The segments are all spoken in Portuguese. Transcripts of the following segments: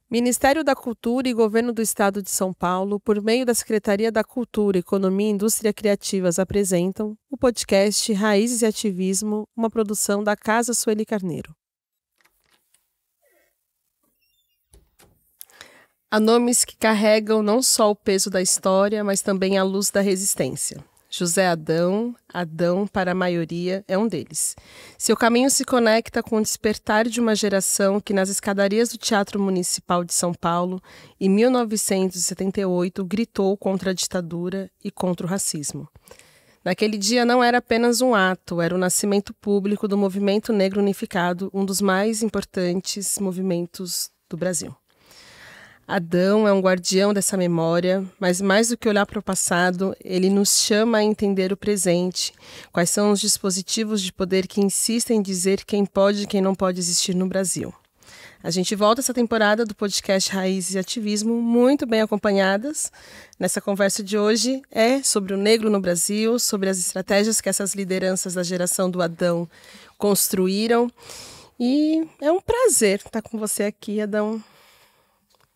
Ministério da Cultura e Governo do Estado de São Paulo, por meio da Secretaria da Cultura, Economia e Indústria Criativas, apresentam o podcast Raízes e Ativismo, uma produção da Casa Sueli Carneiro. Há nomes que carregam não só o peso da história, mas também a luz da resistência. José Adão, Adão para a maioria, é um deles. Seu caminho se conecta com o despertar de uma geração que nas escadarias do Teatro Municipal de São Paulo, em 1978, gritou contra a ditadura e contra o racismo. Naquele dia não era apenas um ato, era o nascimento público do Movimento Negro Unificado, um dos mais importantes movimentos do Brasil. Adão é um guardião dessa memória, mas mais do que olhar para o passado, ele nos chama a entender o presente, quais são os dispositivos de poder que insistem em dizer quem pode e quem não pode existir no Brasil. A gente volta essa temporada do podcast Raízes e Ativismo muito bem acompanhadas. Nessa conversa de hoje é sobre o negro no Brasil, sobre as estratégias que essas lideranças da geração do Adão construíram. E é um prazer estar com você aqui, Adão.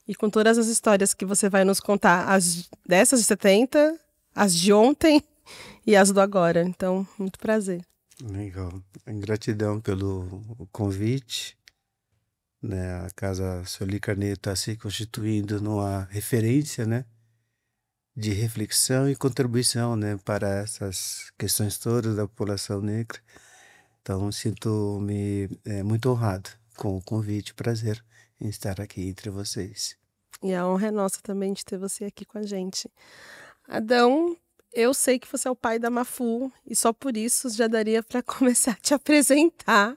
E com todas as histórias que você vai nos contar, as dessas de 70, as de ontem e as do agora. Então, muito prazer. Legal. Gratidão pelo convite. Né? A Casa Sueli Carneiro está se constituindo numa referência, né, de reflexão e contribuição, né, para essas questões todas da população negra. Então, sinto-me muito honrado com o convite. Prazer em estar aqui entre vocês. E a honra é nossa também de ter você aqui com a gente. Adão, eu sei que você é o pai da Mafu e só por isso já daria para começar a te apresentar,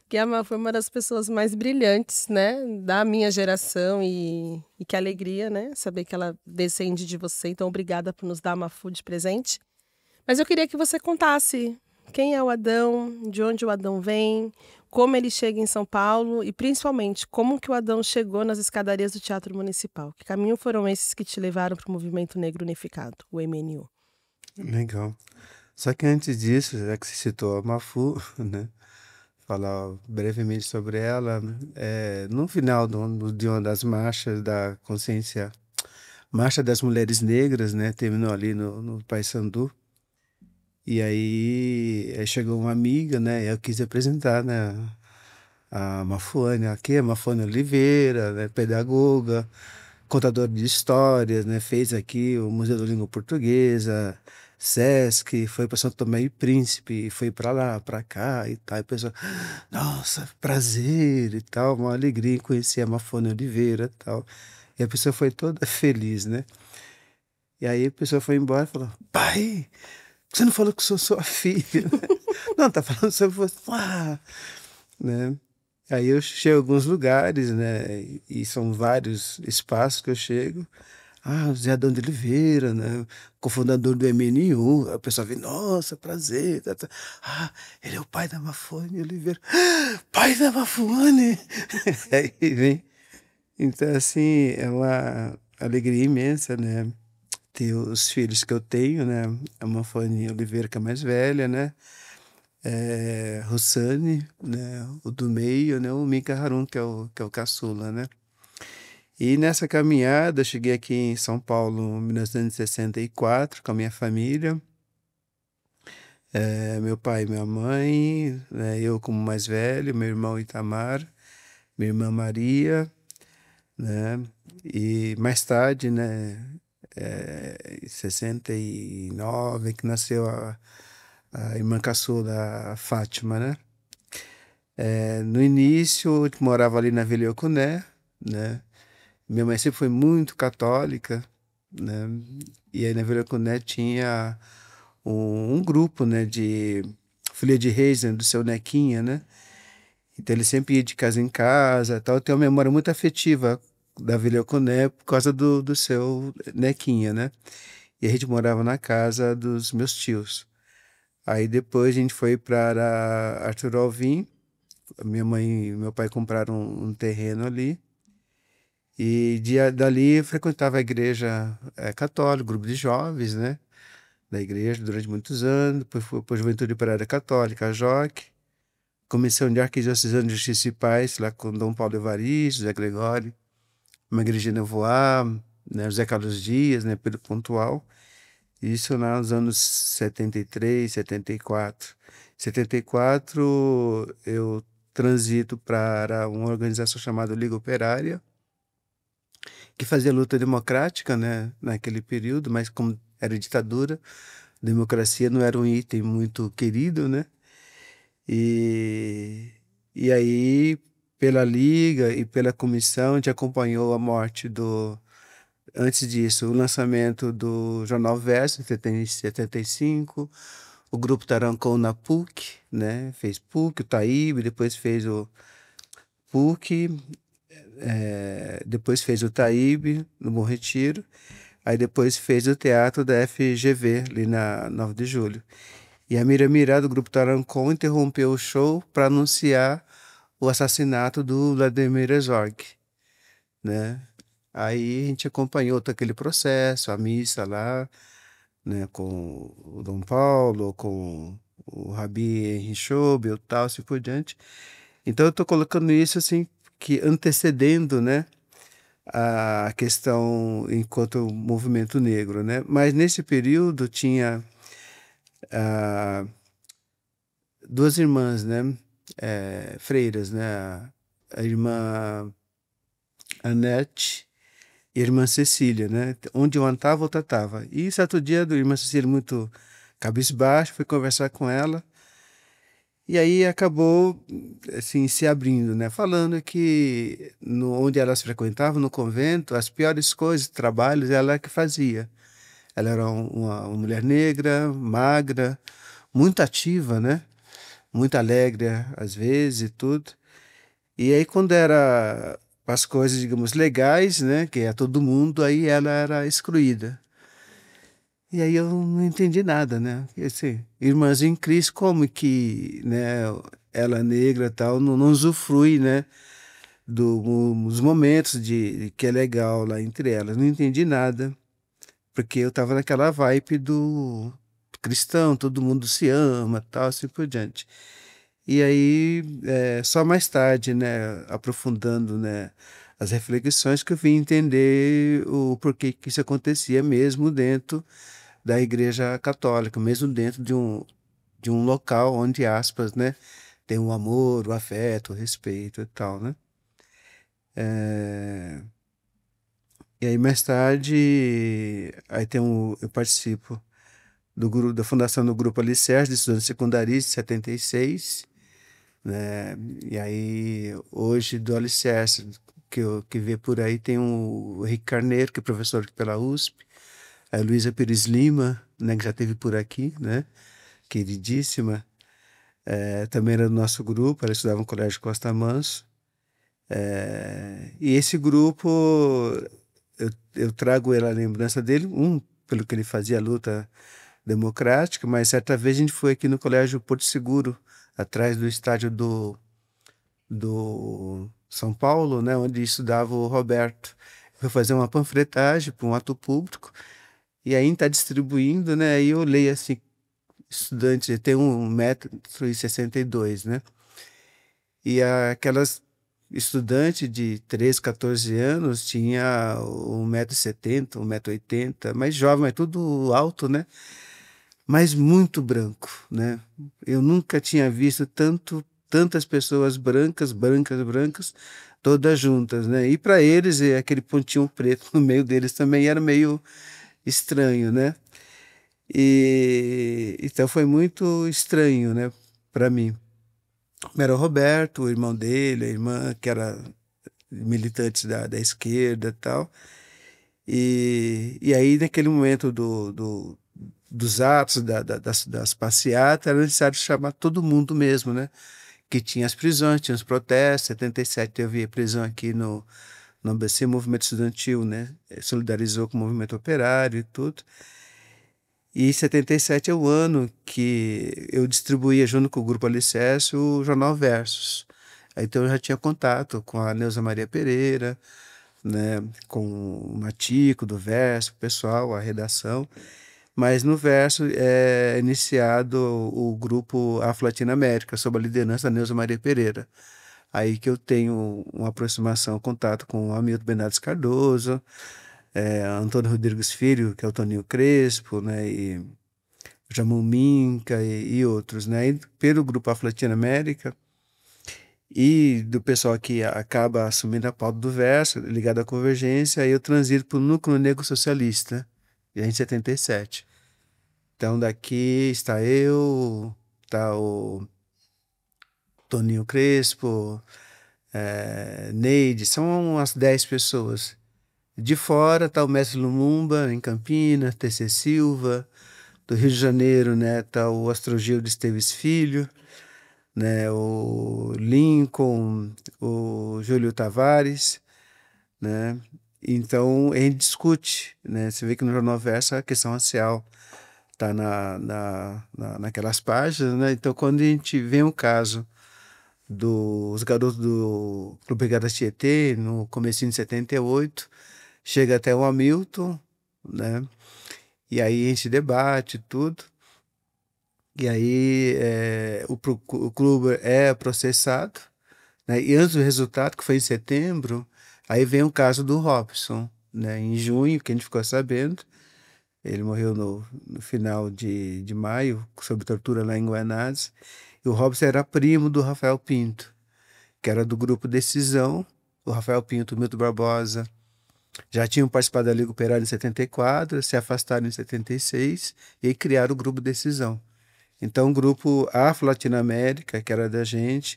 que a Mafu é uma das pessoas mais brilhantes, né, da minha geração e que alegria, né, saber que ela descende de você. Então, obrigada por nos dar a Mafu de presente. Mas eu queria que você contasse quem é o Adão, de onde o Adão vem, como ele chega em São Paulo e, principalmente, como que o Adão chegou nas escadarias do Teatro Municipal. Que caminho foram esses que te levaram para o Movimento Negro Unificado, o MNU? Legal. Só que antes disso, já que você citou a Mafu, né, falar brevemente sobre ela, no final de uma das marchas da consciência, Marcha das Mulheres Negras, né, terminou ali no Paissandu. E aí chegou uma amiga, né? Eu quis apresentar, né? A Mafuane, aqui a Mafuane Oliveira, né, pedagoga, contadora de histórias, né? Fez aqui o Museu da Língua Portuguesa, Sesc, foi para São Tomé e Príncipe, foi para lá, para cá e tal. E a pessoa, nossa, prazer e tal, uma alegria em conhecer a Mafuane Oliveira e tal. E a pessoa foi toda feliz, né? E aí a pessoa foi embora e falou, pai, você não falou que sou sua filha? Não, tá falando sobre você. Ah, né? Aí eu chego a alguns lugares, né? E são vários espaços que eu chego. Ah, o Zé Adão de Oliveira, né? Cofundador do MNU. A pessoa vem, nossa, prazer. Tá, tá. Ah, ele é o pai da Mafuane Oliveira. Ah, pai da Mafuane! Aí vem. Então, assim, é uma alegria imensa, né? Ter os filhos que eu tenho, né? A Mafuane Oliveira, que é a mais velha, né? Rossane, né? O do meio, né? O Mika Harun, que é o caçula, né? E nessa caminhada, eu cheguei aqui em São Paulo em 1964 com a minha família. Meu pai e minha mãe, né? Eu como mais velho, meu irmão Itamar, minha irmã Maria, né? E mais tarde, né? Em 69, que nasceu a irmã caçula, a Fátima, né? No início, eu morava ali na Vila Iocuné, né? Minha mãe sempre foi muito católica, né? E aí na Vila Iocuné tinha um grupo, né, de Filha de Reis, né, do seu Nequinha, né? Então ele sempre ia de casa em casa, tal. Eu tenho uma memória muito afetiva da Vila Iocuné por causa do seu Nequinha, né? E a gente morava na casa dos meus tios. Aí depois a gente foi para Arthur Alvim. Minha mãe e meu pai compraram um terreno ali. E dali eu frequentava a igreja católica, grupo de jovens, né? Da igreja durante muitos anos. Depois fui para a Juventude Operária Católica, a JOC. Comissão de Arquidiocesana de Justiça e Paz, lá com Dom Paulo Evaristo, José Gregório. uma igreja de Nevoar, né, José Carlos Dias, né, Pedro Pontual. Isso lá nos anos 73, 74. 74 eu transito para uma organização chamada Liga Operária, que fazia luta democrática, né, naquele período, mas como era ditadura, democracia não era um item muito querido, né? E, e aí, pela Liga e pela comissão, a gente acompanhou a morte do. Antes disso, o lançamento do Jornal Verso, em 75, o grupo Tarancon na PUC, né? Fez PUC, o Taíbe, depois fez o PUC, depois fez o Taíbe, no Bom Retiro, aí depois fez o teatro da FGV, ali na 9 de Julho. E a Mira Mirá, do grupo Tarancon, interrompeu o show para anunciar o assassinato do Vladimir Herzog, né? Aí a gente acompanhou todo aquele processo, a missa lá, né, com o Dom Paulo, com o Rabi Henri Schoubel, tal, assim por diante. Então eu estou colocando isso assim, que antecedendo, né, a questão enquanto movimento negro, né? Mas nesse período tinha ah, duas irmãs, né, freiras, né, a irmã Anete e a irmã Cecília, né? Onde uma estava, outra estava. E certo dia, a irmã Cecília, muito cabisbaixo, fui conversar com ela. E aí acabou, assim, se abrindo, né? Falando que onde elas frequentavam, no convento, as piores coisas, trabalhos, ela que fazia. Ela era uma mulher negra, magra, muito ativa, né? Muito alegre, às vezes, e tudo. E aí, quando era as coisas, digamos, legais, né, que é todo mundo, aí ela era excluída. E aí eu não entendi nada, né? Assim, irmãzinha em Cristo, como que, né, ela negra e tal, não usufrui, né, dos momentos de que é legal lá entre elas. Não entendi nada, porque eu tava naquela vibe do cristão, todo mundo se ama, tal, assim por diante. E aí, só mais tarde, né, aprofundando, né, as reflexões que eu vim entender o porquê que isso acontecia mesmo dentro da Igreja Católica, mesmo dentro de um local onde, aspas, né, tem o amor, o afeto, o respeito e tal, né? É, E aí, mais tarde, aí eu participo da fundação do Grupo Alicerce de Estudantes Secundaristas, em 76, né? E aí, hoje, do Alicerce, que vê por aí, tem o Henrique Carneiro, que é professor aqui pela USP, a Luísa Pires Lima, né, que já esteve por aqui, né? Queridíssima, também era do nosso grupo, ela estudava no Colégio Costa Manso. E esse grupo, eu trago ela a lembrança dele, pelo que ele fazia a luta democrática, mas certa vez a gente foi aqui no Colégio Porto Seguro, atrás do estádio do São Paulo, né, onde estudava o Roberto. Foi fazer uma panfletagem para um ato público, e aí está distribuindo, né, aí eu leio assim, estudante, tem 1,62 m, né, e aquelas estudante de 13, 14 anos tinha 1,70 m, 1,80 m, mais jovem, mas tudo alto, né? Mas muito branco, né? Eu nunca tinha visto tantas pessoas brancas, brancas, brancas, todas juntas, né? E para eles, aquele pontinho preto no meio deles também era meio estranho, né? E então foi muito estranho, né, para mim. Era o Roberto, o irmão dele, a irmã, que era militantes da esquerda e tal. E aí, naquele momento dos atos, das passeatas, era necessário chamar todo mundo mesmo, né? Que tinha as prisões, tinha os protestos. Em 77 teve a prisão aqui no ABC, Movimento Estudantil, né? Solidarizou com o movimento operário e tudo. E 77 é o ano que eu distribuía, junto com o Grupo Alicerce, o Jornal Versus. Aí, então eu já tinha contato com a Neuza Maria Pereira, né, com o Matico do Verso, o pessoal, a redação. Mas no Verso é iniciado o grupo Afro-Latino América, sob a liderança da Neuza Maria Pereira. aí que eu tenho uma aproximação, contato com o Hamilton Bernardes Cardoso, Antônio Rodrigues Filho, que é o Toninho Crespo, né, e Jamon Minca e outros, né, e pelo Grupo Afro-Latino-América e do pessoal que acaba assumindo a pauta do verso, ligado à convergência, aí eu transito para o Núcleo Negro Socialista, em 77. Então daqui está eu, está o Toninho Crespo, Neide, são umas 10 pessoas. De fora está o Mestre Lumumba, em Campinas, TC Silva. Do Rio de Janeiro, né, está o Astrogildo Esteves Filho, né, o Lincoln, o Júlio Tavares, né? Então a gente discute, né? Você vê que no Jornal Verso a questão racial está naquelas páginas, né? Então quando a gente vê um caso dos garotos do Clube Brigada Tietê, no comecinho de 78, chega até o Hamilton, né? E aí a gente debate tudo. E aí o clube é processado, né? E antes do resultado, que foi em setembro, aí vem o caso do Robson, né? Em junho, que a gente ficou sabendo, ele morreu no final de maio, sob tortura lá em Guanás. E o Robson era primo do Rafael Pinto, que era do grupo Decisão. O Rafael Pinto, o Milton Barbosa, já tinham participado da Liga Operária em 74, se afastaram em 76 e aí criaram o grupo Decisão. Então, o grupo Afro-Latino-América, que era da gente,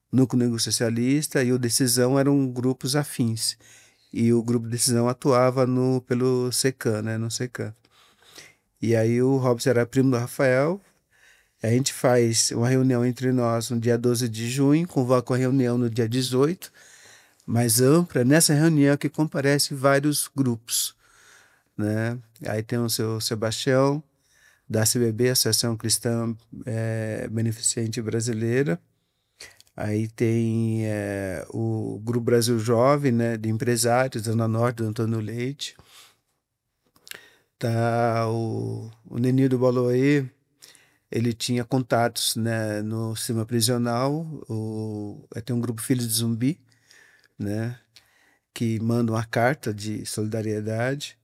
Núcleo Negro Socialista e o Decisão eram grupos afins. E o grupo Decisão atuava pelo SECAM, né, no SECAM. E aí o Robson era primo do Rafael. A gente faz uma reunião entre nós no dia 12 de junho, convoca uma reunião no dia 18, mais ampla. Nessa reunião que comparecem vários grupos, né? Aí tem o seu Sebastião, da ACBB, Associação Cristã Beneficente Brasileira. Aí tem o Grupo Brasil Jovem, né, de empresários, Zona Norte, do Antônio Leite. Tá o Nenildo Baloê, ele tinha contatos, né, no sistema prisional. Tem um grupo Filhos de Zumbi, né, que manda uma carta de solidariedade.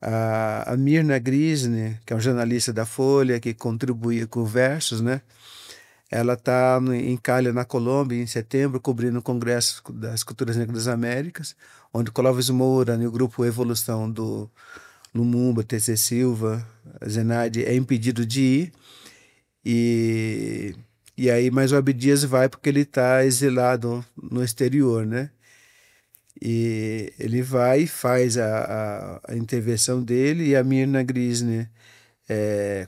A Mirna Grisne, que é um jornalista da Folha, que contribuía com versos, né? Ela está em Cali, na Colômbia, em setembro, cobrindo o Congresso das Culturas Negras das Américas, onde Clóvis Moura e o grupo Evolução do Lumumba, TC Silva, Zenaide, é impedido de ir. E aí, mas o Abdias vai porque ele está exilado no exterior, né? E ele vai e faz a intervenção dele, e a Mirna Grisne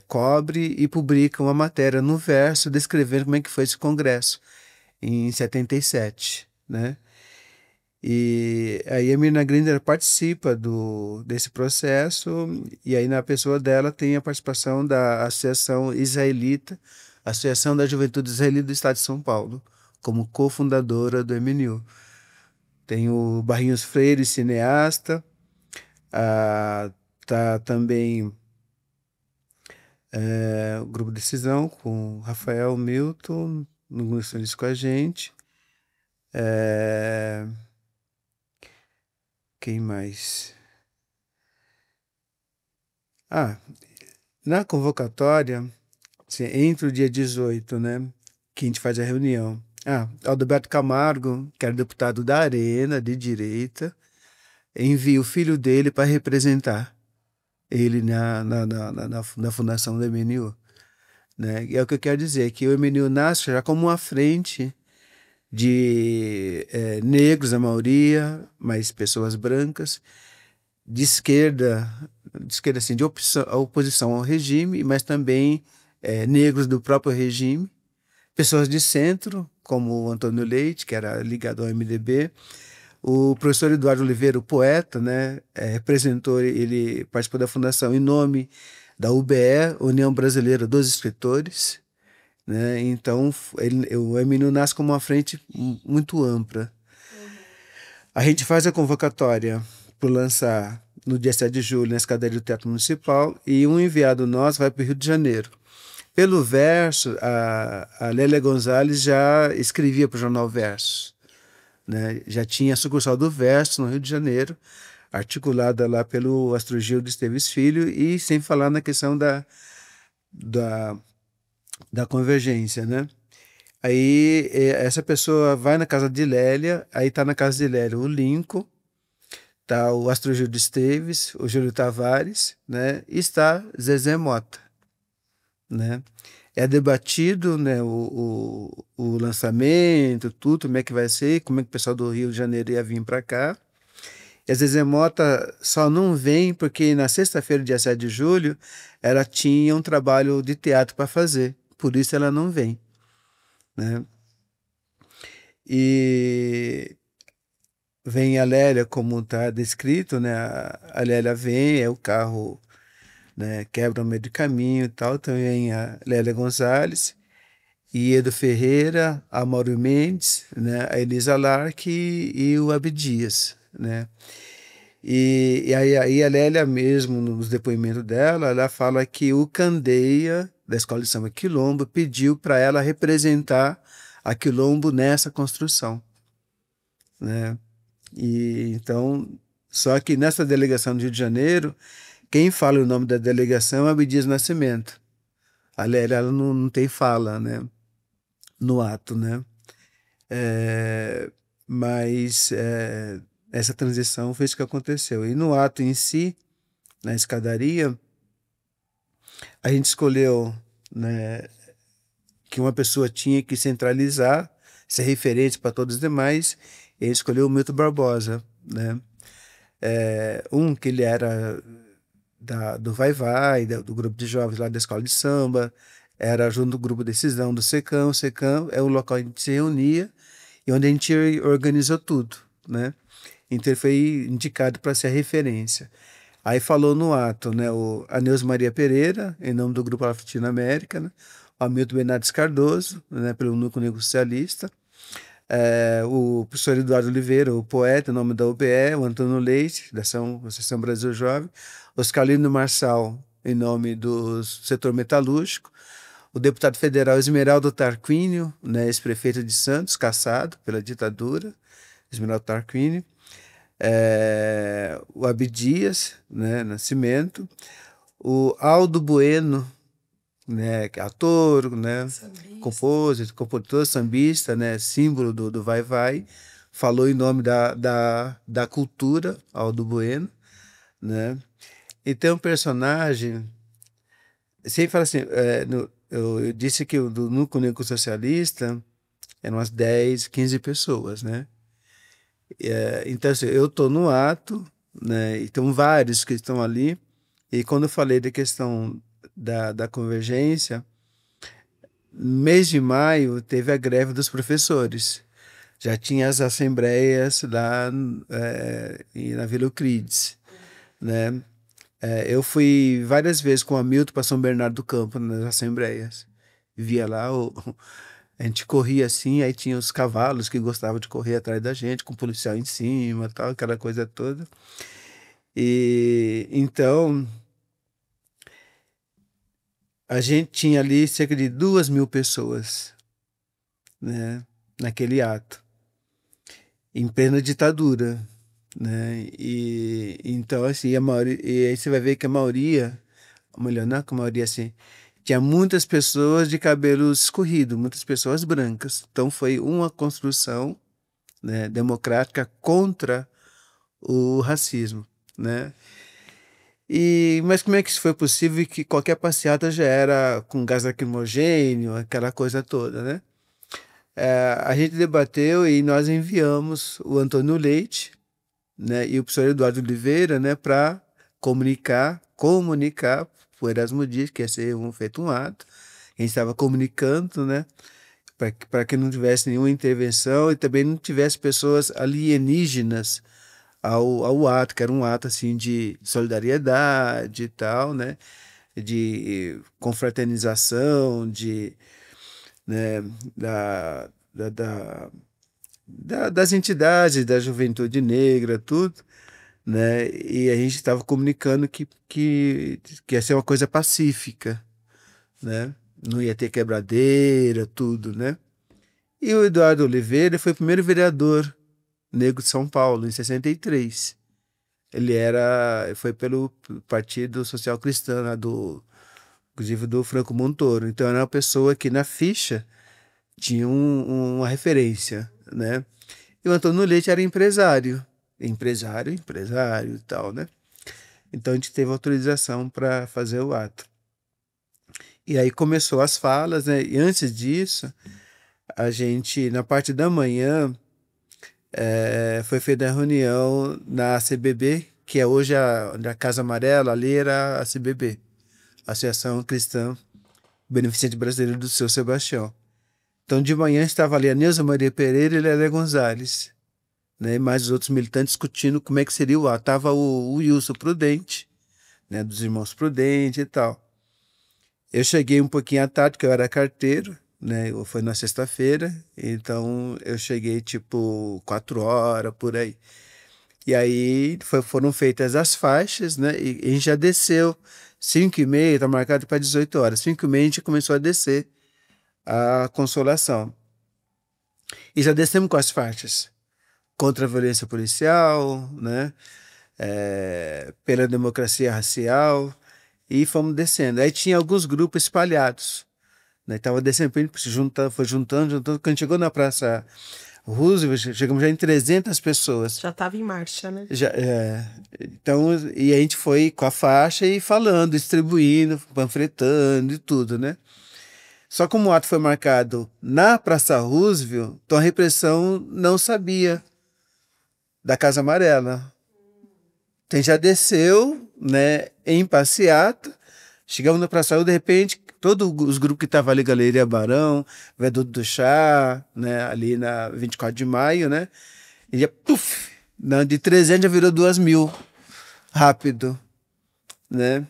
cobre e publica uma matéria no Verso descrevendo como é que foi esse congresso em 77, né? E aí a Mirna Grinder participa desse processo, e aí na pessoa dela tem a participação da Associação Israelita, Associação da Juventude Israelita do Estado de São Paulo, como cofundadora do MNU. Tem o Barrinhos Freire, cineasta, tá também o Grupo Decisão, com Rafael Milton, no com a gente. Quem mais? Na convocatória, assim, entre o dia 18, né, que a gente faz a reunião. Aldoberto Camargo, que era deputado da Arena, de direita, envia o filho dele para representar ele na fundação do MNU. Né? E é o que eu quero dizer, que o MNU nasce já como uma frente de negros, a maioria, mas pessoas brancas, de esquerda assim, de oposição ao regime, mas também negros do próprio regime, pessoas de centro, como o Antônio Leite, que era ligado ao MDB, o professor Eduardo Oliveira, o poeta, né, representou, ele participou da fundação em nome da UBE, União Brasileira dos Escritores, né? Então o MNU nasce como uma frente muito ampla. A gente faz a convocatória para lançar no dia 7 de julho na escadaria do Teatro Municipal, e um enviado nosso vai para o Rio de Janeiro. Pelo Verso, a Lélia Gonzalez já escrevia para o jornal Verso, né? Já tinha a sucursal do Verso no Rio de Janeiro, articulada lá pelo Astrogildo Esteves Filho, e sem falar na questão da, da convergência, né? Aí essa pessoa vai na casa de Lélia, aí tá na casa de Lélia o Lincoln, tá o Astrogildo Esteves, o Júlio Tavares, né? E está Zezé Mota, né? É debatido, né, o lançamento, tudo, como é que vai ser, como é que o pessoal do Rio de Janeiro ia vir para cá. E a Zezé Mota só não vem porque na sexta-feira, dia 7 de julho, ela tinha um trabalho de teatro para fazer. Por isso ela não vem, né? E vem a Lélia, como está descrito, né? A Lélia vem, é o carro, né, quebra no meio do caminho e tal. Também a Lélia Gonzalez, Edo Ferreira, a Mauro Mendes, né? A Elisa Lark e o Abdias, né? E aí a Lélia mesmo, nos depoimentos dela, ela fala que o Candeia, da Escola de Samba Quilombo, pediu para ela representar a Quilombo nessa construção, né? E então, só que nessa delegação do Rio de Janeiro, quem fala o nome da delegação é Abdias Nascimento. A Lélia ela não tem fala, né? No ato, né? É, mas essa transição foi isso que aconteceu. E no ato em si, na escadaria, a gente escolheu, né, que uma pessoa tinha que centralizar, ser referente para todos os demais, e ele escolheu o Milton Barbosa, né? Que ele era do Vai Vai, do grupo de jovens lá da escola de samba, era junto do grupo Decisão do Secam. O Secam é o local onde a gente se reunia e onde a gente organizou tudo, né? Então ele foi indicado para ser a referência. Aí falou no ato, né, a Neuza Maria Pereira, em nome do Grupo Latino América, né, o Hamilton Bernardes Cardoso, né, pelo Núcleo Negro Socialista, o professor Eduardo Oliveira, o poeta, em nome da UBE, o Antônio Leite, da Associação Brasil Jovem, Oscarlino Marçal, em nome do setor metalúrgico, o deputado federal Esmeraldo Tarquínio, né, ex-prefeito de Santos, cassado pela ditadura, Esmeraldo Tarquínio, o Abdias, né, Nascimento, o Aldo Bueno, né, que é ator, né, compositor, sambista, né, símbolo do Vai Vai, falou em nome da cultura, Aldo Bueno, né, e tem um personagem, sempre fala assim, eu disse que do Núcleo Negro Socialista eram umas 10, 15 pessoas, né, então assim, eu estou no ato, né, e estão vários que estão ali, e quando eu falei da questão da convergência, mês de maio teve a greve dos professores. Já tinha as assembleias lá na Vila Euclides, né? Eu fui várias vezes com o Hamilton para São Bernardo do Campo nas assembleias. Via lá, a gente corria assim, aí tinha os cavalos que gostavam de correr atrás da gente, com o policial em cima, tal, aquela coisa toda. E então a gente tinha ali cerca de 2.000 pessoas, né, naquele ato, em plena ditadura, né? E então assim, e aí você vai ver que a maioria, melhor não, que a maioria assim, tinha muitas pessoas de cabelos escorridos, muitas pessoas brancas. Então foi uma construção, né, democrática contra o racismo, né? Mas como é que isso foi possível que qualquer passeata já era com gás lacrimogênio, aquela coisa toda, né? A gente debateu e nós enviamos o Antônio Leite, né, e o professor Eduardo Oliveira, né, para comunicar o Erasmo Dias que ia ser feito um ato. A gente estava comunicando, né, para que não tivesse nenhuma intervenção e também não tivesse pessoas alienígenas ao ato, que era um ato assim de solidariedade e tal, né, de confraternização, né, das entidades da juventude negra, tudo, né? E a gente estava comunicando que ia ser uma coisa pacífica, né? Não ia ter quebradeira, tudo, né? E o Eduardo Oliveira foi o primeiro vereador Negro de São Paulo, em 63. Foi pelo Partido Social Cristão, lá inclusive do Franco Montoro. Então era uma pessoa que na ficha tinha uma referência, né? E o Antônio Leite era empresário e tal, né? Então a gente teve autorização para fazer o ato. E aí começou as falas, né? E antes disso, a gente, na parte da manhã, foi feita a reunião na CBB, que é hoje a Casa Amarela, ali era a CBB, Associação Cristã Beneficente Brasileira do Seu Sebastião. Então, de manhã estava ali a Neuza Maria Pereira e Lélia Gonzalez, né? E mais os outros militantes discutindo como é que seria o ato. Estava o Wilson Prudente, né? Dos Irmãos Prudente e tal. Eu cheguei um pouquinho à tarde, porque eu era carteiro, né? Foi na sexta-feira, então eu cheguei tipo 4 horas, por aí. E aí foram feitas as faixas, né? E a gente já desceu 5h30, tá marcado para 18 horas. 5h30 a gente começou a descer a Consolação. E já descemos com as faixas contra a violência policial, né? Pela democracia racial, e fomos descendo. Aí tinha alguns grupos espalhados, né? Tava descendo, foi juntando. Quando chegou na Praça Roosevelt, chegamos já em 300 pessoas. Já estava em marcha, né? Então, e a gente foi com a faixa e falando, distribuindo, panfletando e tudo, né? Só como o ato foi marcado na Praça Roosevelt, então a repressão não sabia da Casa Amarela. Então já desceu, né, em passeata, chegamos na Praça Roosevelt, de repente, todos os grupos que estavam ali, Galeria Barão, Viaduto do Chá, né, ali na 24 de maio, né, e já, puf, de 300 já virou 2.000, rápido, né.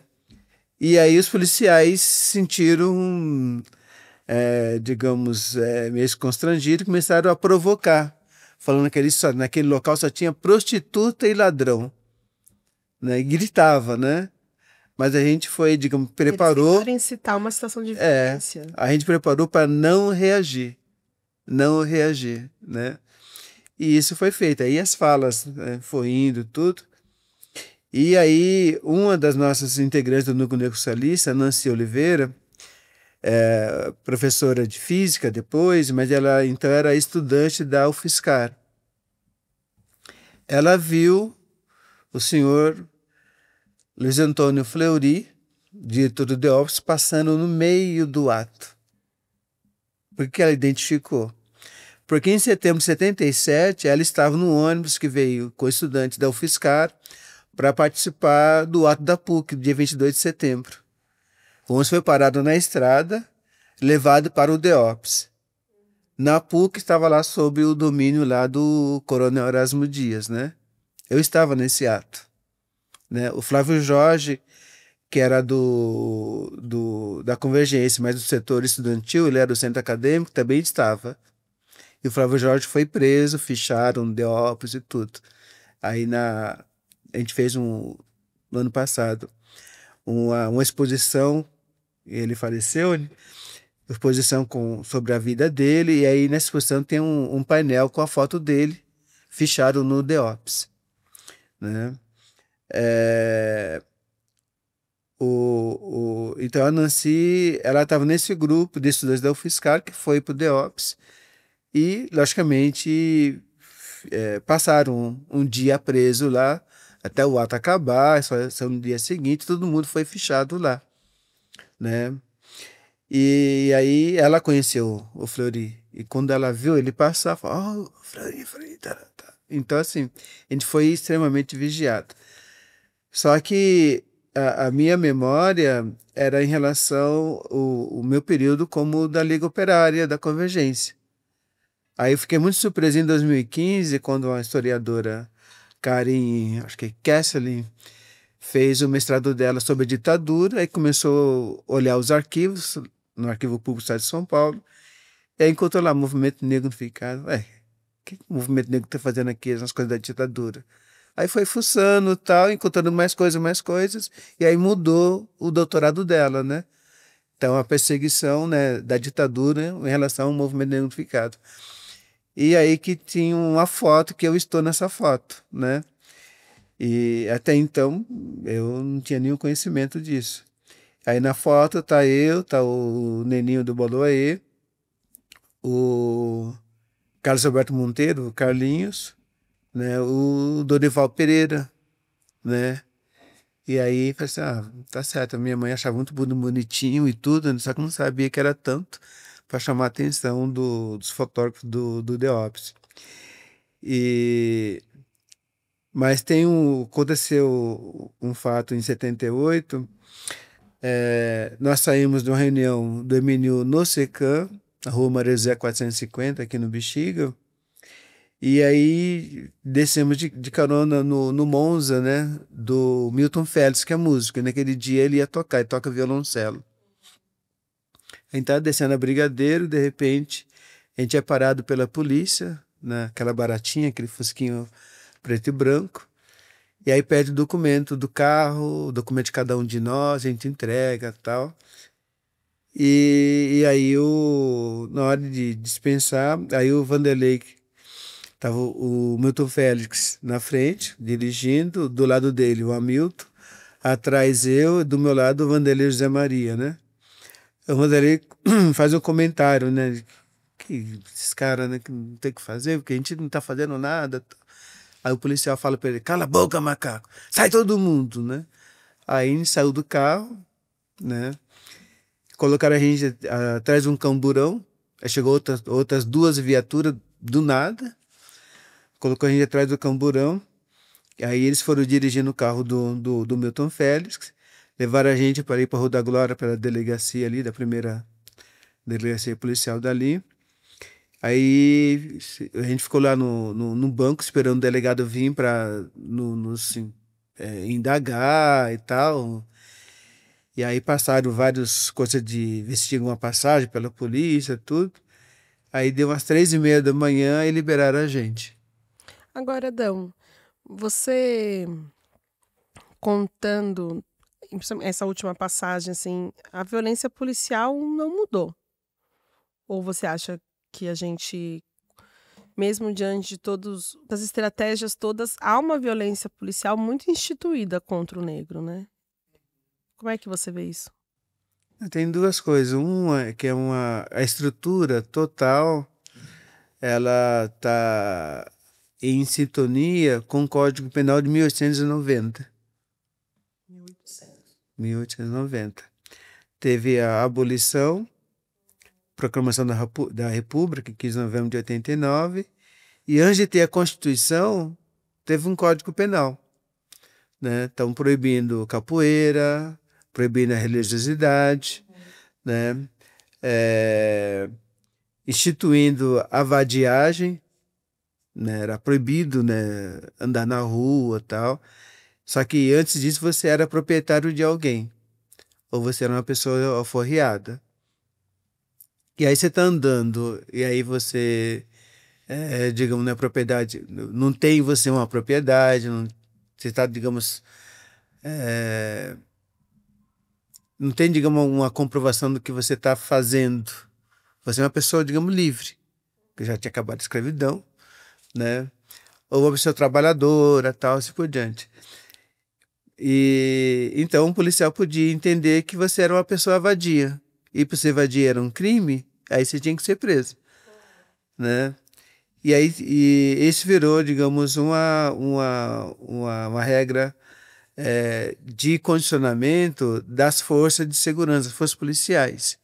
E aí os policiais se sentiram, digamos, meio constrangidos, e começaram a provocar, falando que naquele local só tinha prostituta e ladrão, né, e gritava, né. Mas a gente foi, digamos, preparou. Eles tentaram incitar uma situação de violência. A gente preparou para não reagir, né? E isso foi feito. Aí as falas, né, foi indo tudo. E aí uma das nossas integrantes do Núcleo Negro Socialista, Nancy Oliveira, professora de física depois, mas ela então era estudante da UFSCar. Ela viu o senhor Luiz Antônio Fleury, diretor do DEOPS, passando no meio do ato. Por que ela identificou? Porque em setembro de 77, ela estava no ônibus que veio com estudantes da UFSCar para participar do ato da PUC, dia 22 de setembro. O ônibus foi parado na estrada, levado para o DEOPS. Na PUC estava lá sob o domínio lá do Coronel Erasmo Dias, né? Eu estava nesse ato, né? O Flávio Jorge, que era da Convergência, mas do setor estudantil, ele era do centro acadêmico, também estava. E o Flávio Jorge foi preso, ficharam DEOPS e tudo. Aí a gente fez no ano passado, uma exposição, ele faleceu, né? Exposição sobre a vida dele, e aí nessa exposição tem um painel com a foto dele, fichado no DEOPS, né? Então a Nancy, ela estava nesse grupo de estudantes da UFSCar que foi para o DEOPS e, logicamente, passaram um dia preso lá até o ato acabar, só no dia seguinte todo mundo foi fichado lá, né? E aí ela conheceu o Fleury e quando ela viu ele passar, falou: "Oh, Fleury, tá. Então assim, a gente foi extremamente vigiado. Só que a minha memória era em relação ao meu período como da Liga Operária da Convergência. Aí eu fiquei muito surpreso em 2015, quando a historiadora Karen, acho que é Kesselin, fez o mestrado dela sobre a ditadura e começou a olhar os arquivos, no Arquivo Público do Estado de São Paulo, e aí encontrou lá Movimento Negro Unificado. O que o Movimento Negro está fazendo aqui nas coisas da ditadura? Aí foi fuçando tal, encontrando mais coisas, e aí mudou o doutorado dela, né? Então, a perseguição, né, da ditadura em relação ao movimento negro unificado. E aí que tinha uma foto que eu estou nessa foto, né? E até então eu não tinha nenhum conhecimento disso. Aí na foto tá eu, tá o Neninho do Boloaê, o Carlos Alberto Monteiro, o Carlinhos, né? O Dorival Pereira, né? E aí, falei assim, ah, tá certo. A minha mãe achava muito bonitinho e tudo, né, só que não sabia que era tanto para chamar a atenção dos fotógrafos do The Office. E, mas aconteceu um fato em 78, nós saímos de uma reunião do MNU no Secam, na rua Maria José 450, aqui no Bexiga, e aí descemos de carona no Monza, né, do Milton Félix, que é músico, e naquele dia ele ia tocar, ele toca violoncelo. A gente tá descendo a Brigadeiro, de repente, a gente é parado pela polícia, naquela baratinha, aquele fusquinho preto e branco, e aí pede o documento do carro, o documento de cada um de nós, a gente entrega e tal. E aí, na hora de dispensar, aí o Vanderlei, tava o Milton Félix na frente, dirigindo, do lado dele o Hamilton, atrás eu, do meu lado o Vanderlei José Maria, né? O Vanderlei faz um comentário, né? Que esses caras, né, que não tem o que fazer, porque a gente não tá fazendo nada. Aí o policial fala pra ele, cala a boca, macaco, sai todo mundo, né? Aí a gente saiu do carro, né? Colocaram a gente atrás de um camburão, aí chegou outras duas viaturas do nada, colocou a gente atrás do camburão, e aí eles foram dirigindo o carro do Milton Félix, levaram a gente para ir para a Rua da Glória, para a delegacia ali, da primeira delegacia policial dali. Aí a gente ficou lá no banco esperando o delegado vir para nos indagar e tal. E aí passaram várias coisas de vestir uma passagem pela polícia, tudo. Aí deu umas 3:30 da manhã e liberaram a gente. Agora, Adão, você contando essa última passagem, assim, a violência policial não mudou? Ou você acha que a gente, mesmo diante de todas das estratégias todas, há uma violência policial muito instituída contra o negro, né? Como é que você vê isso? Tem duas coisas. Uma é que a estrutura total, ela está em sintonia com o Código Penal de 1890. 1890. Teve a abolição, proclamação da República, 15 de novembro de 89, e antes de ter a Constituição, teve um Código Penal, né? Estão proibindo capoeira, proibindo a religiosidade, né? É, instituindo a vadiagem, né? Era proibido, né, andar na rua e tal. Só que antes disso você era proprietário de alguém, ou você era uma pessoa alforriada. E aí você tá andando, e aí você, digamos, na propriedade, não tem você uma propriedade, não, você está, digamos, não tem, digamos, uma comprovação do que você está fazendo. Você é uma pessoa, digamos, livre, que já tinha acabado a escravidão, né? Ou uma pessoa trabalhadora, tal, assim por diante. E então o policial podia entender que você era uma pessoa vadia. E por ser vadia era um crime, aí você tinha que ser preso, né? E aí isso virou, digamos, uma regra de condicionamento das forças de segurança, forças policiais.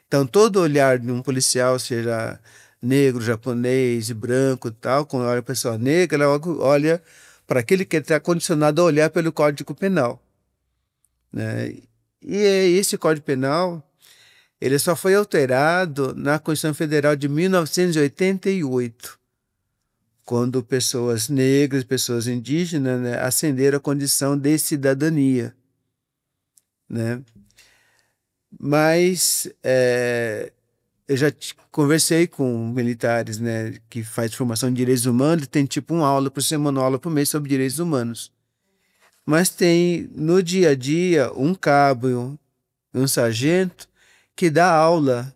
Então, todo olhar de um policial, seja negro, japonês, branco e tal, quando olha a pessoa negra, ela olha para aquele que está condicionado a olhar pelo Código Penal, né? E esse Código Penal, ele só foi alterado na Constituição Federal de 1988, quando pessoas negras, pessoas indígenas, né, ascenderam à condição de cidadania, né? Mas eu já conversei com militares, né, que faz formação de direitos humanos, tem tipo uma aula por semana, uma aula por mês sobre direitos humanos. Mas tem no dia a dia um cabo e um sargento que dá aula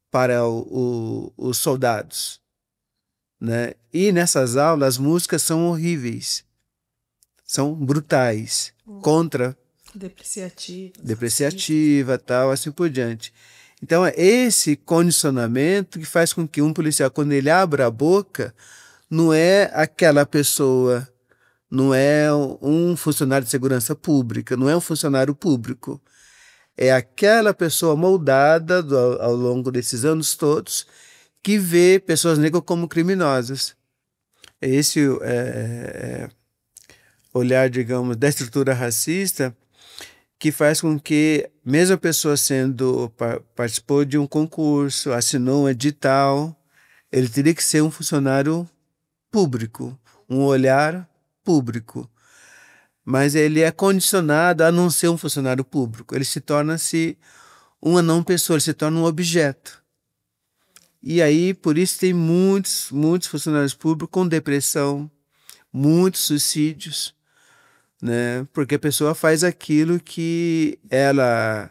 para os soldados, né? E nessas aulas as músicas são horríveis, são brutais, contra depreciativa, tal, assim por diante. Então é esse condicionamento que faz com que um policial, quando ele abre a boca, não é aquela pessoa, não é um funcionário de segurança pública, não é um funcionário público. É aquela pessoa moldada ao longo desses anos todos que vê pessoas negras como criminosas. É esse olhar, digamos, da estrutura racista que faz com que, mesmo a pessoa participou de um concurso, assinou um edital, ele teria que ser um funcionário público, um olhar público. Mas ele é condicionado a não ser um funcionário público. Ele se torna-se uma não pessoa, ele se torna um objeto. E aí, por isso, tem muitos funcionários públicos com depressão, muitos suicídios, né? Porque a pessoa faz aquilo que ela,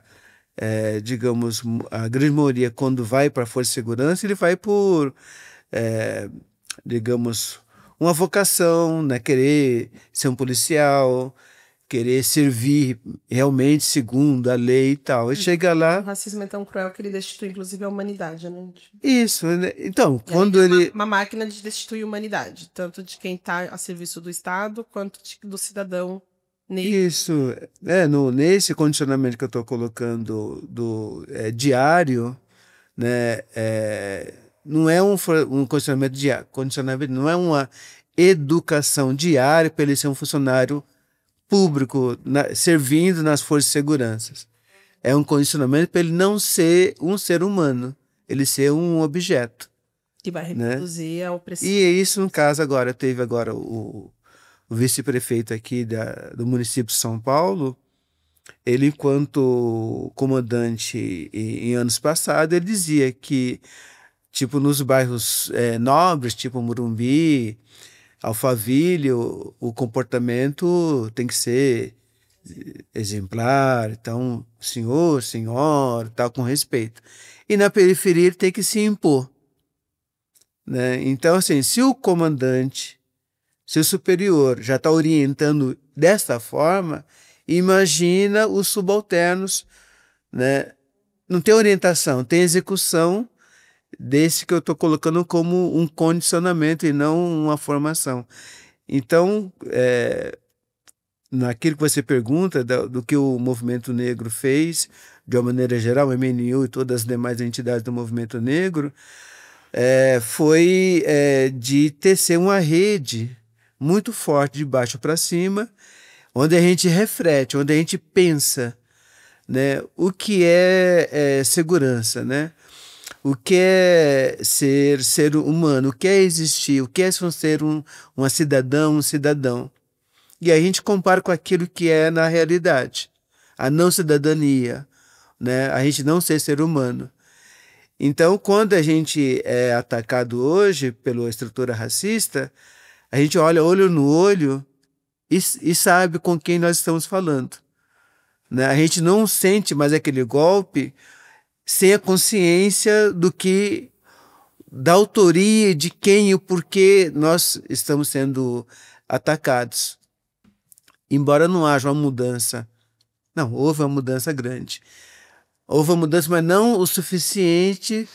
digamos, a grande maioria, quando vai para a Força de Segurança, ele vai por, digamos, uma vocação, né? Querer ser um policial, querer servir realmente segundo a lei e tal. E chega lá... O racismo é tão cruel que ele destitui, inclusive, a humanidade, né? Isso, né? Então, quando ele... Uma máquina de destituir a humanidade, tanto de quem está a serviço do Estado, quanto do cidadão negro. Isso, nesse condicionamento que eu estou colocando diário, né? Não é um condicionamento diário, não é uma educação diária para ele ser um funcionário público, servindo nas forças de segurança. É um condicionamento para ele não ser um ser humano, ele ser um objeto. Que vai reproduzir a opressão. E isso, no caso, teve o vice-prefeito aqui do município de São Paulo, ele, enquanto comandante em anos passados, ele dizia que, tipo, nos bairros nobres, tipo Morumbi, Alphaville, o comportamento tem que ser exemplar, então, senhor, senhora, tal, com respeito. E na periferia ele tem que se impor, né? Então, assim, se o comandante, se o superior já está orientando desta forma, imagina os subalternos, né? Não tem orientação, tem execução desse que eu estou colocando como um condicionamento e não uma formação. Então, naquilo que você pergunta do que o movimento negro fez, de uma maneira geral, o MNU e todas as demais entidades do movimento negro, foi de tecer uma rede muito forte de baixo para cima, onde a gente reflete, onde a gente pensa, né, o que é segurança, né? O que é ser humano, o que é existir, o que é ser uma cidadã, um cidadão. E aí a gente compara com aquilo que é na realidade, a não cidadania, né? A gente não ser humano. Então, quando a gente é atacado hoje pela estrutura racista, a gente olha olho no olho e sabe com quem nós estamos falando, né? A gente não sente mais aquele golpe sem a consciência da autoria, de quem e o porquê nós estamos sendo atacados. Embora não haja uma mudança, não, houve uma mudança grande. Houve uma mudança, mas não o suficiente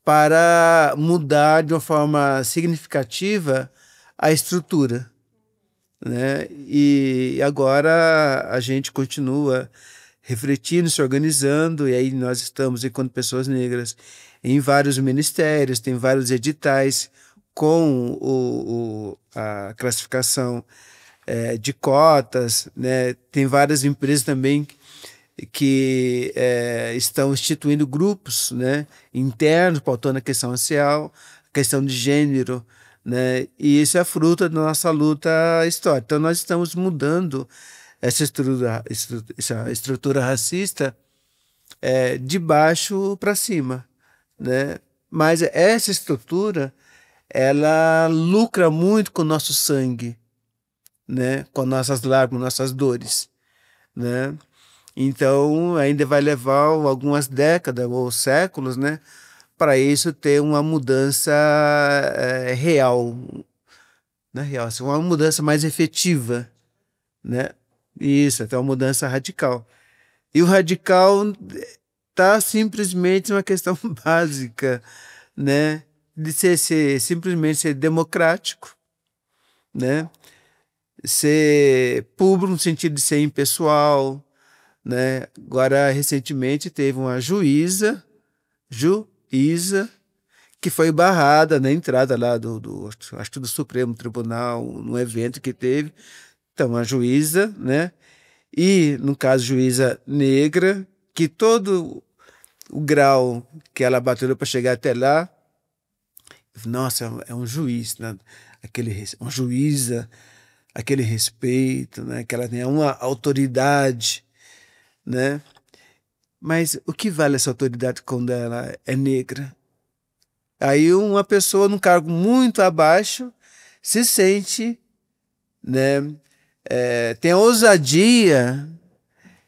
para mudar de uma forma significativa a estrutura, né? E agora a gente continua refletindo, se organizando, e aí nós estamos, enquanto pessoas negras, em vários ministérios, tem vários editais com a classificação de cotas, né? Tem várias empresas também que estão instituindo grupos, né, internos, pautando a questão racial, a questão de gênero, né? E isso é fruto da nossa luta histórica. Então nós estamos mudando essa estrutura racista de baixo para cima, né? Mas essa estrutura, ela lucra muito com o nosso sangue, né? Com nossas lágrimas, nossas dores, né? Então ainda vai levar algumas décadas ou séculos, né, para isso ter uma mudança real, não é real, assim, uma mudança mais efetiva, né? Isso, até uma mudança radical. E o radical tá simplesmente uma questão básica, né? De simplesmente ser democrático, né? Ser público no sentido de ser impessoal, né? Agora, recentemente teve uma juíza, que foi barrada na entrada lá acho que do Supremo Tribunal, num evento que teve. Então, a juíza, né? E, no caso, juíza negra, que todo o grau que ela bateu para chegar até lá, nossa, é um juiz, né? Uma juíza, aquele respeito, né? Que ela tem uma autoridade, né? Mas o que vale essa autoridade quando ela é negra? Aí uma pessoa num cargo muito abaixo se sente, né? Tem a ousadia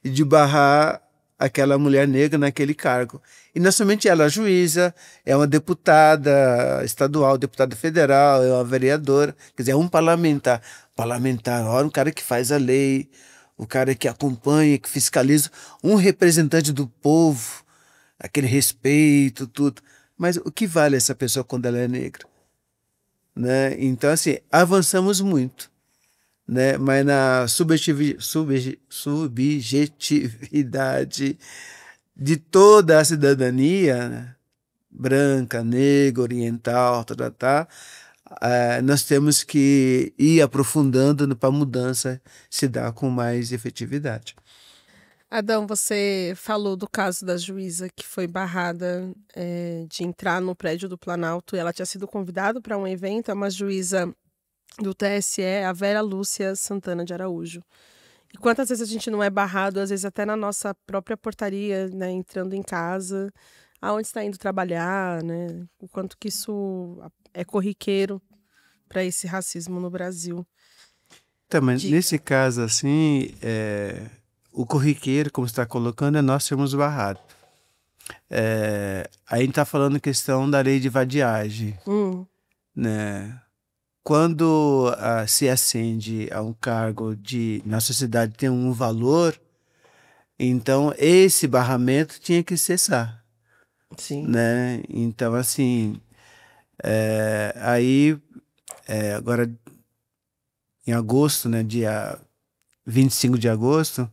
de barrar aquela mulher negra naquele cargo. E não somente ela, a juíza, é uma deputada estadual, deputada federal, é uma vereadora, quer dizer, é um parlamentar. Parlamentar, olha, um cara que faz a lei, o cara que acompanha, que fiscaliza, um representante do povo, aquele respeito, tudo. Mas o que vale essa pessoa quando ela é negra? Né? Então, assim, avançamos muito, né? Mas na subjetividade de toda a cidadania, né? Branca, negra, oriental, nós temos que ir aprofundando para a mudança se dar com mais efetividade. Adão, você falou do caso da juíza que foi barrada de entrar no prédio do Planalto. Ela tinha sido convidada para um evento, é uma juíza do TSE, a Vera Lúcia Santana de Araújo. E quantas vezes a gente não é barrado, às vezes até na nossa própria portaria, né, entrando em casa, aonde está indo trabalhar, né? O quanto que isso é corriqueiro para esse racismo no Brasil. Então, mas Diga. nesse caso, assim, o corriqueiro, como você está colocando, é nós sermos barrados. Aí a gente está falando questão da lei de vadiagem, né? Quando se ascende a um cargo na sociedade tem um valor, então esse barramento tinha que cessar, Sim. né? Então, assim, aí, agora em agosto, né, dia 25 de agosto,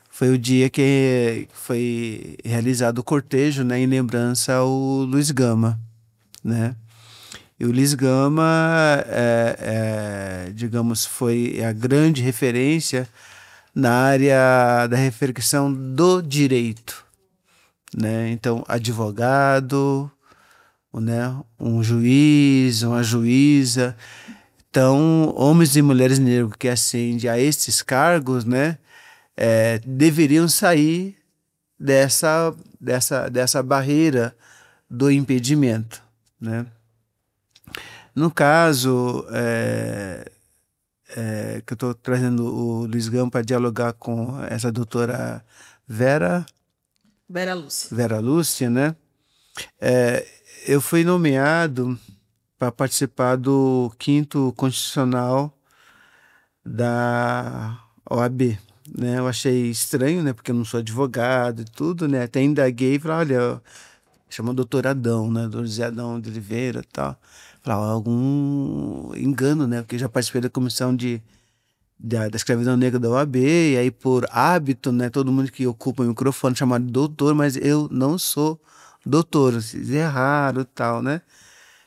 foi o dia que foi realizado o cortejo, né, em lembrança ao Luiz Gama, né? E o Luiz Gama, digamos, foi a grande referência na área da reflexão do direito, né? Então, advogado, né? Um juiz, uma juíza. Então, homens e mulheres negros que ascendem a esses cargos, né? Deveriam sair dessa barreira do impedimento, né? No caso, que eu estou trazendo o Luiz Gama para dialogar com essa doutora Vera Lúcia. Vera Lúcia, né? Eu fui nomeado para participar do 5º Constitucional da OAB, né? Eu achei estranho, né? Porque eu não sou advogado e tudo, né? Até indaguei e falei, olha, chama doutor Adão, né? Doutor José Adão de Oliveira e tal. Falei, algum engano, né? Porque eu já participei da comissão da escravidão negra da OAB, e aí por hábito, né? Todo mundo que ocupa o microfone é chamado de doutor, mas eu não sou doutor, vocês erraram e tal, né?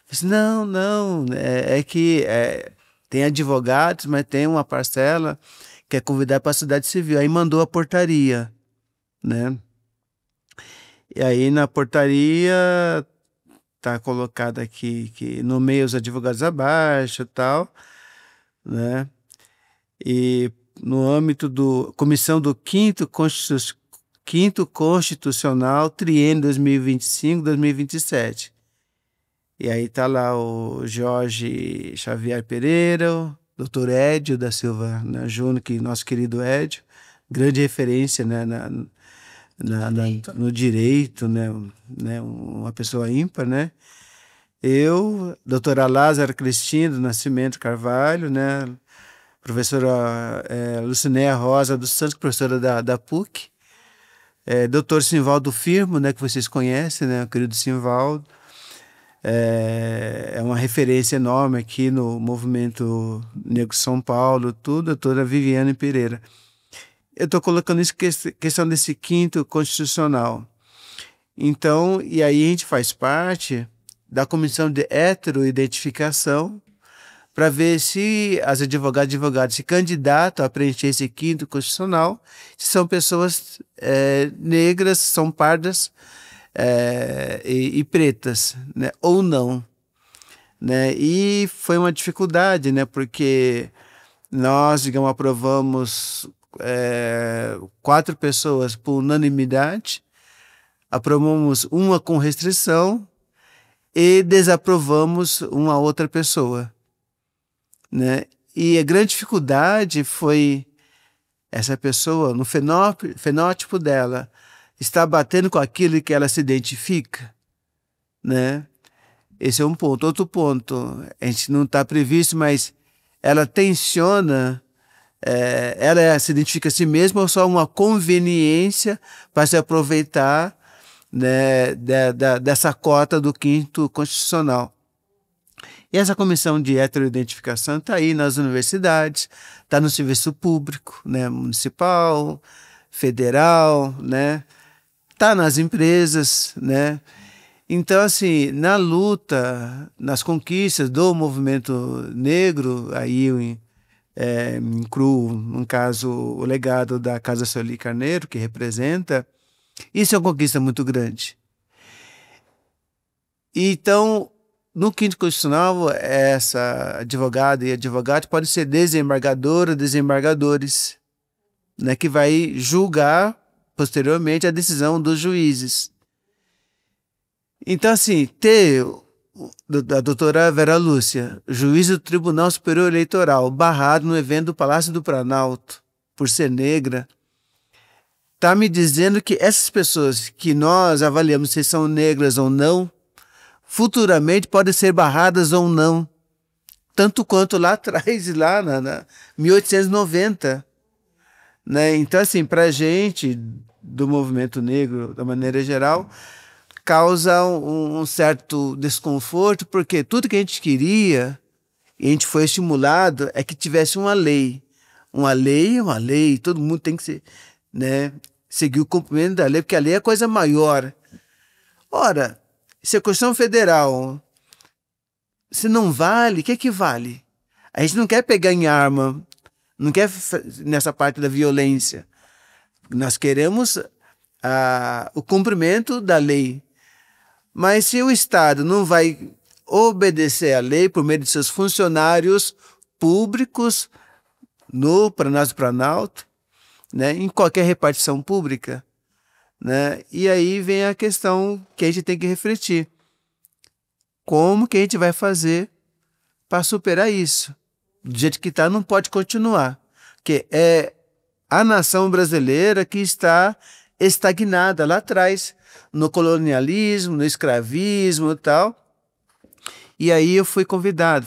Eu disse, não, é que tem advogados, mas tem uma parcela que é convidar para a sociedade civil. Aí mandou a portaria, né? E aí na portaria tá colocado aqui que nomeia os advogados abaixo e tal, né? E no âmbito do comissão do 5º Constitucional, triênio 2025-2027. E aí tá lá o Jorge Xavier Pereira, o doutor Édio da Silva, né, Júnior, que nosso querido Édio, grande referência, né, no direito, né, uma pessoa ímpar, né? Eu, doutora Lázara Cristina do Nascimento Carvalho, né? Professora Lucinéia Rosa dos Santos, professora da PUC, doutor Simvaldo Firmo, né, que vocês conhecem, né, o querido Simvaldo, é uma referência enorme aqui no movimento negro São Paulo, tudo, a doutora Viviane Pereira. Eu estou colocando isso questão desse quinto constitucional. Então, e aí a gente faz parte da comissão de heteroidentificação para ver se as advogadas e advogados se candidatam a preencher esse quinto constitucional, se são pessoas negras, são pardas e pretas, né, ou não. Né? E foi uma dificuldade, né, porque nós, digamos, aprovamos 4 pessoas por unanimidade, aprovamos uma com restrição e desaprovamos uma outra pessoa. Né? E a grande dificuldade foi essa pessoa, no fenótipo dela, está batendo com aquilo que ela se identifica, né? Esse é um ponto. Outro ponto, a gente não está previsto, mas ela tensiona, ela se identifica a si mesma ou só uma conveniência para se aproveitar, né, dessa cota do quinto constitucional. E essa comissão de heteroidentificação está aí nas universidades, está no serviço público, né, municipal, federal, né, está nas empresas, né. Então, assim, na luta, nas conquistas do movimento negro, aí eu incluo, no caso, o legado da Casa Sueli Carneiro, que representa, isso é uma conquista muito grande. Então, no quinto constitucional, essa advogada e advogado podem ser desembargadora, desembargadores, né, que vai julgar posteriormente a decisão dos juízes. Então, assim, ter a doutora Vera Lúcia, juiz do Tribunal Superior Eleitoral, barrado no evento do Palácio do Planalto, por ser negra, está me dizendo que essas pessoas que nós avaliamos se são negras ou não, futuramente podem ser barradas ou não, tanto quanto lá atrás, lá na 1890. Né? Então, assim, para a gente, do movimento negro, da maneira geral, causa um certo desconforto, porque tudo que a gente queria, e a gente foi estimulado, é que tivesse uma lei. Uma lei, todo mundo tem que ser, né, seguir o cumprimento da lei, porque a lei é a coisa maior. Ora, se a Constituição Federal, se não vale, o que é que vale? A gente não quer pegar em arma, não quer nessa parte da violência. Nós queremos o cumprimento da lei. Mas se o Estado não vai obedecer à lei por meio de seus funcionários públicos no Planalto, né, em qualquer repartição pública, né, e aí vem a questão que a gente tem que refletir. Como que a gente vai fazer para superar isso? Do jeito que está, não pode continuar. Porque é a nação brasileira que está estagnada lá atrás, no colonialismo, no escravismo e tal. E aí eu fui convidado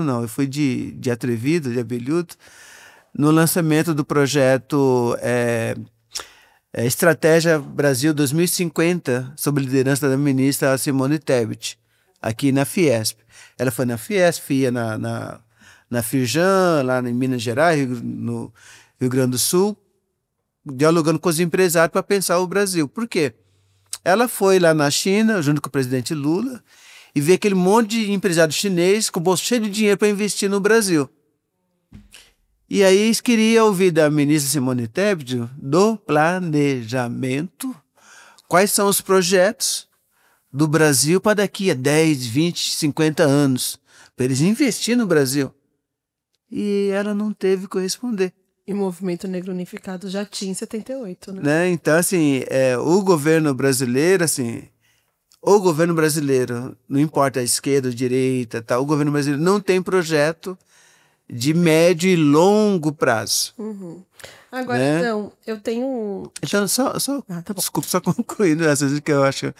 não, eu fui de atrevido, de abelhudo, no lançamento do projeto Estratégia Brasil 2050, sob a liderança da ministra Simone Tebet, aqui na Fiesp. Ela foi na Fiesp, ia na Firjan, lá em Minas Gerais, no Rio Grande do Sul, dialogando com os empresários para pensar o Brasil. Por quê? Ela foi lá na China, junto com o presidente Lula, e vê aquele monte de empresário chinês com o bolso cheio de dinheiro para investir no Brasil. E aí eles queriam ouvir da ministra Simone Tebet do planejamento, quais são os projetos do Brasil para daqui a 10, 20, 50 anos, para eles investirem no Brasil. E ela não teve que responder. E o Movimento Negro Unificado já tinha em 78, né? Então, assim, o governo brasileiro, não importa a esquerda ou a direita, tá, o governo brasileiro não tem projeto de médio e longo prazo. Agora, né? então, eu tenho... Então, tá bom. desculpa, só concluindo essa que eu acho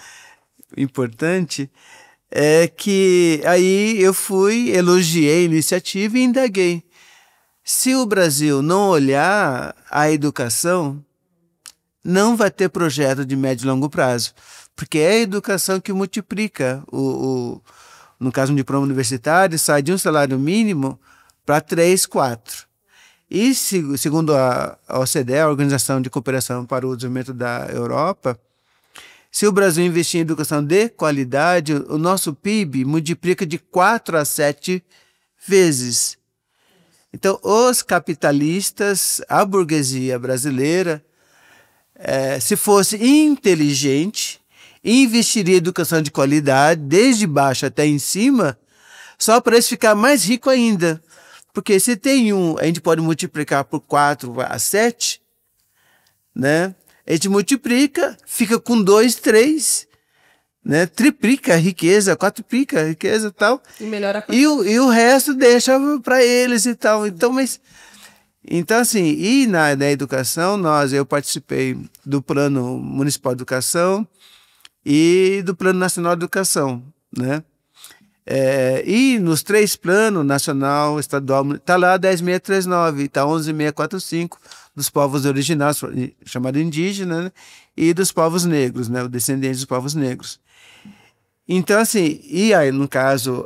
importante, é que aí eu elogiei a iniciativa e indaguei. Se o Brasil não olhar a educação, não vai ter projeto de médio e longo prazo, porque é a educação que multiplica. No caso de diploma universitário, sai de um salário mínimo para 3, 4. E segundo a OCDE, a Organização de Cooperação para o Desenvolvimento da Europa, se o Brasil investir em educação de qualidade, o nosso PIB multiplica de 4 a 7 vezes. Então, os capitalistas, a burguesia brasileira, se fosse inteligente, investiria em educação de qualidade, desde baixo até em cima, só para eles ficar mais rico ainda. Porque se tem a gente pode multiplicar por 4 a 7, né? A gente multiplica, fica com 2, 3, né? Triplica a riqueza, quadruplica a riqueza e tal. E melhora a e o resto deixa para eles e tal. Então, assim, e na educação, eu participei do Plano Municipal de Educação e do Plano Nacional de Educação, né? E nos 3 planos, nacional, estadual, está lá 10.639, está 11.645 dos povos originários, chamado indígena, né? E dos povos negros, né? Os descendentes dos povos negros. Então, assim, e aí, no caso,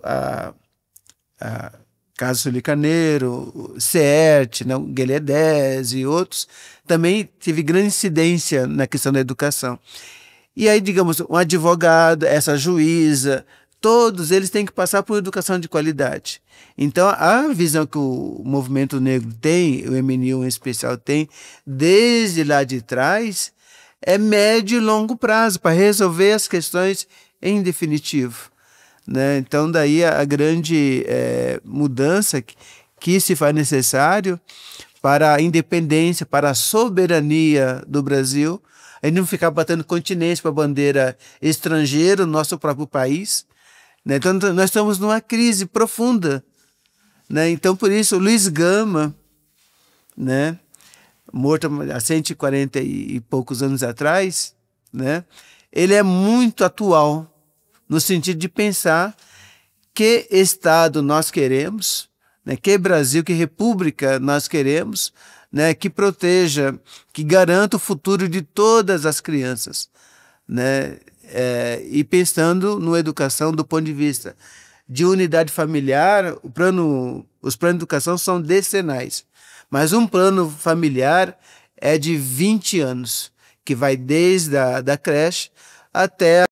Caso Sueli Carneiro, CERT, né? Guelhedés e outros, também teve grande incidência na questão da educação. E aí, digamos, um advogado, essa juíza, todos eles têm que passar por educação de qualidade. Então, a visão que o movimento negro tem, o MNU em especial tem, desde lá de trás, é médio e longo prazo, para resolver as questões em definitivo. Né? Então, daí a grande mudança que se faz necessário para a independência, para a soberania do Brasil, a gente não ficar batendo continência para a bandeira estrangeira, no nosso próprio país. Né? Então, nós estamos numa crise profunda. Né? Então, por isso, o Luiz Gama, né? Morto há 140 e poucos anos atrás, né? Ele é muito atual, no sentido de pensar que Estado nós queremos, né? Que Brasil, que República nós queremos, né? Que proteja, que garanta o futuro de todas as crianças. Né? E pensando na educação do ponto de vista de unidade familiar, os planos de educação são decenais, mas um plano familiar é de 20 anos, que vai desde da creche até